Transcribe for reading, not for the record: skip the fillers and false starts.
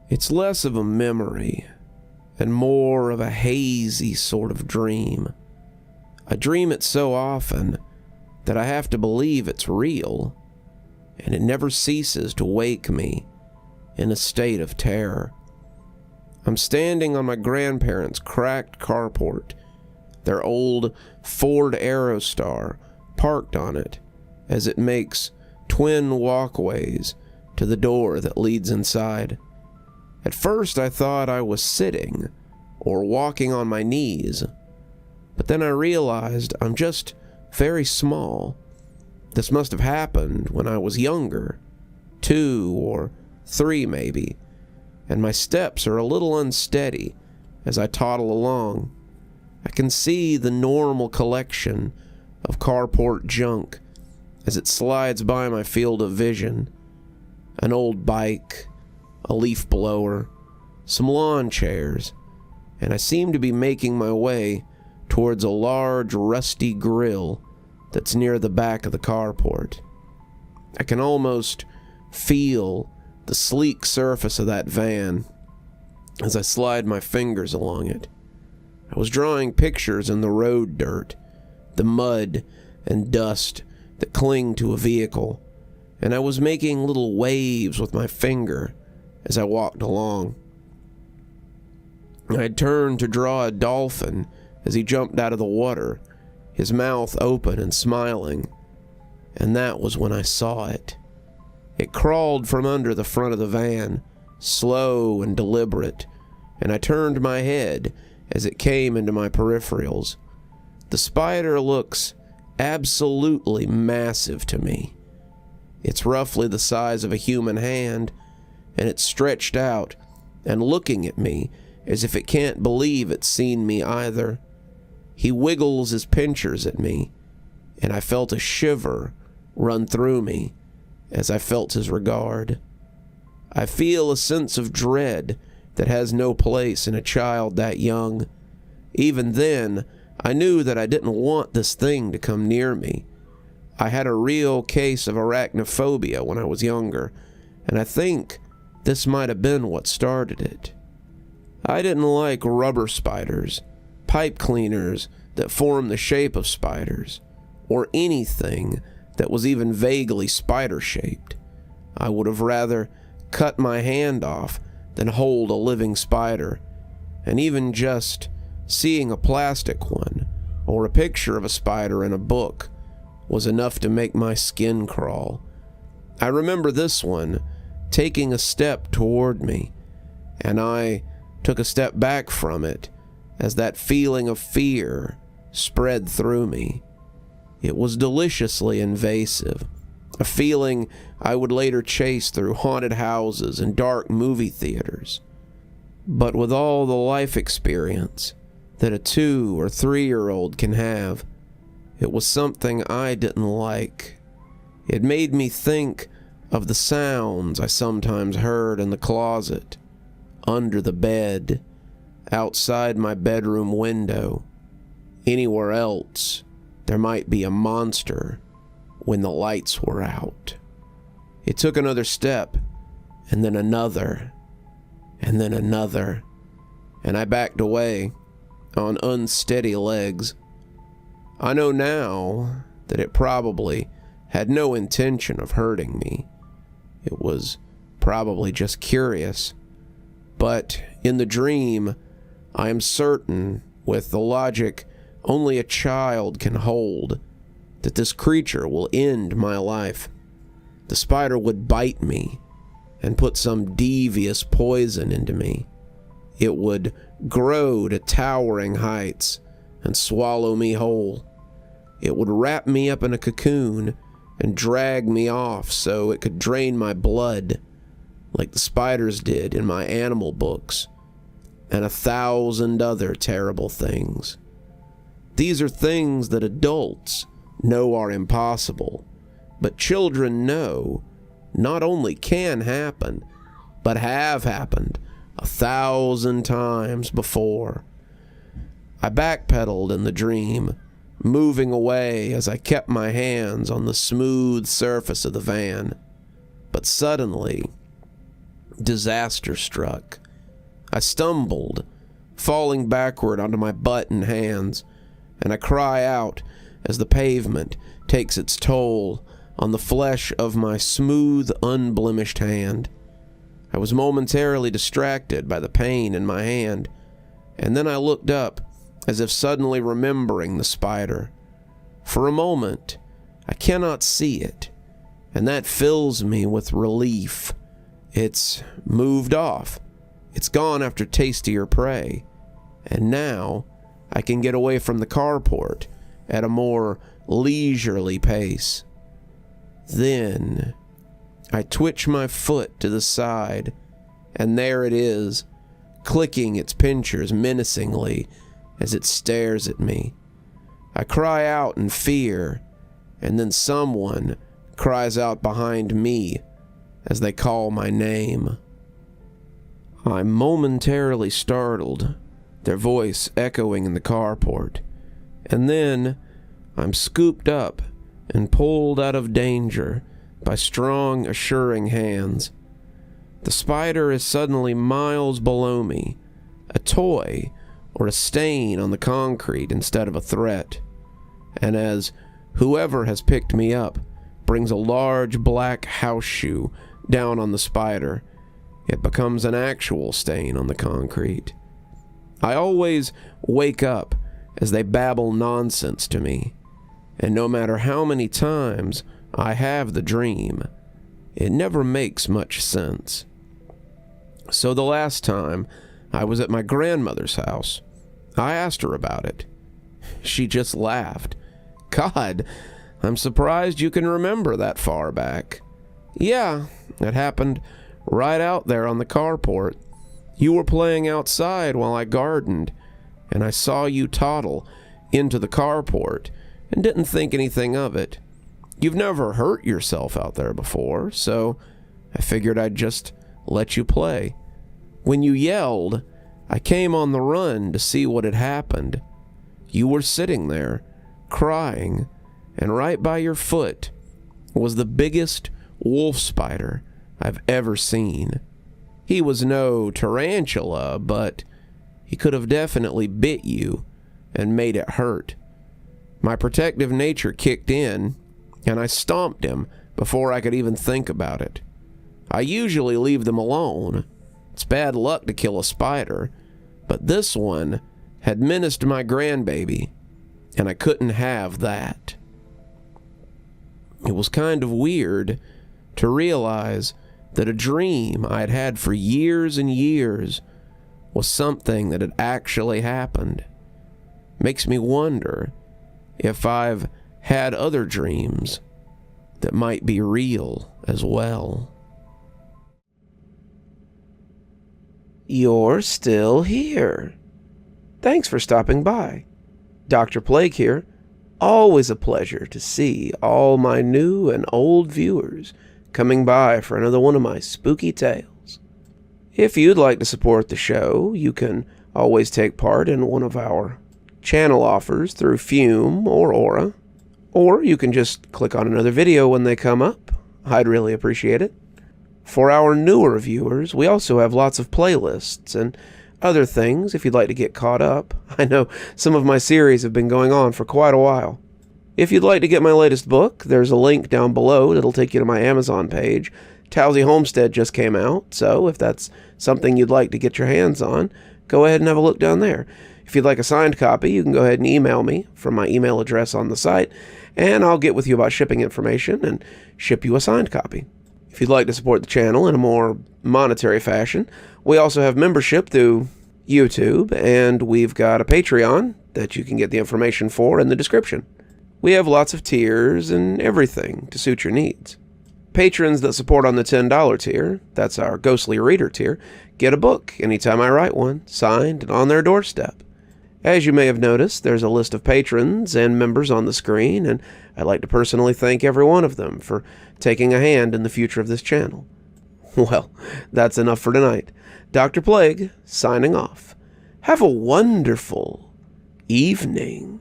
It's less of a memory and more of a hazy sort of dream. I dream it so often that I have to believe it's real, and it never ceases to wake me in a state of terror. I'm standing on my grandparents' cracked carport, their old Ford Aerostar parked on it as it makes twin walkways to the door that leads inside. At first I thought I was sitting or walking on my knees, but then I realized I'm just very small. This must have happened when I was younger, 2 or 3 maybe, and my steps are a little unsteady as I toddle along. I can see the normal collection of carport junk as it slides by my field of vision. An old bike, a leaf blower, some lawn chairs, and I seem to be making my way towards a large rusty grill that's near the back of the carport. I can almost feel the sleek surface of that van as I slide my fingers along it. I was drawing pictures in the road dirt, the mud and dust that cling to a vehicle, and I was making little waves with my finger as I walked along. I had turned to draw a dolphin as he jumped out of the water, his mouth open and smiling, and that was when I saw it. It crawled from under the front of the van, slow and deliberate, and I turned my head as it came into my peripherals. The spider looks absolutely massive to me. It's roughly the size of a human hand, and it's stretched out and looking at me as if it can't believe it's seen me either. He wiggles his pinchers at me, and I felt a shiver run through me as I felt his regard. I feel a sense of dread that has no place in a child that young. Even then, I knew that I didn't want this thing to come near me. I had a real case of arachnophobia when I was younger, and I think this might have been what started it. I didn't like rubber spiders, pipe cleaners that form the shape of spiders, or anything that was even vaguely spider-shaped. I would have rather cut my hand off than hold a living spider, and even just seeing a plastic one or a picture of a spider in a book was enough to make my skin crawl. I remember this one taking a step toward me, and I took a step back from it as that feeling of fear spread through me. It was deliciously invasive, a feeling I would later chase through haunted houses and dark movie theaters. But with all the life experience that a 2 or 3-year-old can have, it was something I didn't like. It made me think of the sounds I sometimes heard in the closet, under the bed, outside my bedroom window. Anywhere else, there might be a monster when the lights were out. It took another step, and then another, and then another, and I backed away on unsteady legs. I know now that it probably had no intention of hurting me. It was probably just curious. But in the dream, I am certain, with the logic only a child can hold, that this creature will end my life. The spider would bite me and put some devious poison into me. It would grow to towering heights and swallow me whole. It would wrap me up in a cocoon and drag me off so it could drain my blood, like the spiders did in my animal books, and 1,000 other terrible things. These are things that adults know are impossible, but children know not only can happen, but have happened 1,000 times before. I backpedaled in the dream, moving away as I kept my hands on the smooth surface of the van. But suddenly, Disaster struck. I stumbled, falling backward onto my butt and hands, and I cry out as the pavement takes its toll on the flesh of my smooth, unblemished hand. I was momentarily distracted by the pain in my hand, and then I looked up as if suddenly remembering the spider. For a moment, I cannot see it, and that fills me with relief. It's moved off. It's gone after tastier prey, and now I can get away from the carport at a more leisurely pace. Then I twitch my foot to the side, and there it is, clicking its pincers menacingly as it stares at me. I cry out in fear, and then someone cries out behind me as they call my name. I'm momentarily startled, their voice echoing in the carport, and then I'm scooped up and pulled out of danger by strong, assuring hands. The spider is suddenly miles below me, a toy or a stain on the concrete instead of a threat. And as whoever has picked me up brings a large black house shoe down on the spider, it becomes an actual stain on the concrete. I always wake up as they babble nonsense to me, and no matter how many times I have the dream, it never makes much sense. So the last time I was at my grandmother's house, I asked her about it. She just laughed. God, I'm surprised you can remember that far back. Yeah, it happened right out there on the carport. You were playing outside while I gardened, and I saw you toddle into the carport and didn't think anything of it. You've never hurt yourself out there before, so I figured I'd just let you play. When you yelled, I came on the run to see what had happened. You were sitting there, crying, and right by your foot was the biggest wolf spider I've ever seen. He was no tarantula, but he could have definitely bit you and made it hurt. My protective nature kicked in, and I stomped him before I could even think about it. I usually leave them alone. It's bad luck to kill a spider, but this one had menaced my grandbaby, and I couldn't have that. It was kind of weird to realize that a dream I'd had for years and years was something that had actually happened. Makes me wonder if I've had other dreams that might be real as well. You're still here. Thanks for stopping by. Dr. Plague here. Always a pleasure to see all my new and old viewers coming by for another one of my spooky tales. If you'd like to support the show, you can always take part in one of our channel offers through Fume or Aura, or you can just click on another video when they come up. I'd really appreciate it. For our newer viewers, we also have lots of playlists and other things if you'd like to get caught up. I know some of my series have been going on for quite a while. If you'd like to get my latest book, there's a link down below that'll take you to my Amazon page. Towesey Homestead just came out, so if that's something you'd like to get your hands on, go ahead and have a look down there. If you'd like a signed copy, you can go ahead and email me from my email address on the site, and I'll get with you about shipping information and ship you a signed copy. If you'd like to support the channel in a more monetary fashion, we also have membership through YouTube, and we've got a Patreon that you can get the information for in the description. We have lots of tiers and everything to suit your needs. Patrons that support on the $10 tier, that's our Ghostly Reader tier, get a book anytime I write one, signed and on their doorstep. As you may have noticed, there's a list of patrons and members on the screen, and I'd like to personally thank every one of them for taking a hand in the future of this channel. Well, that's enough for tonight. Dr. Plague, signing off. Have a wonderful evening.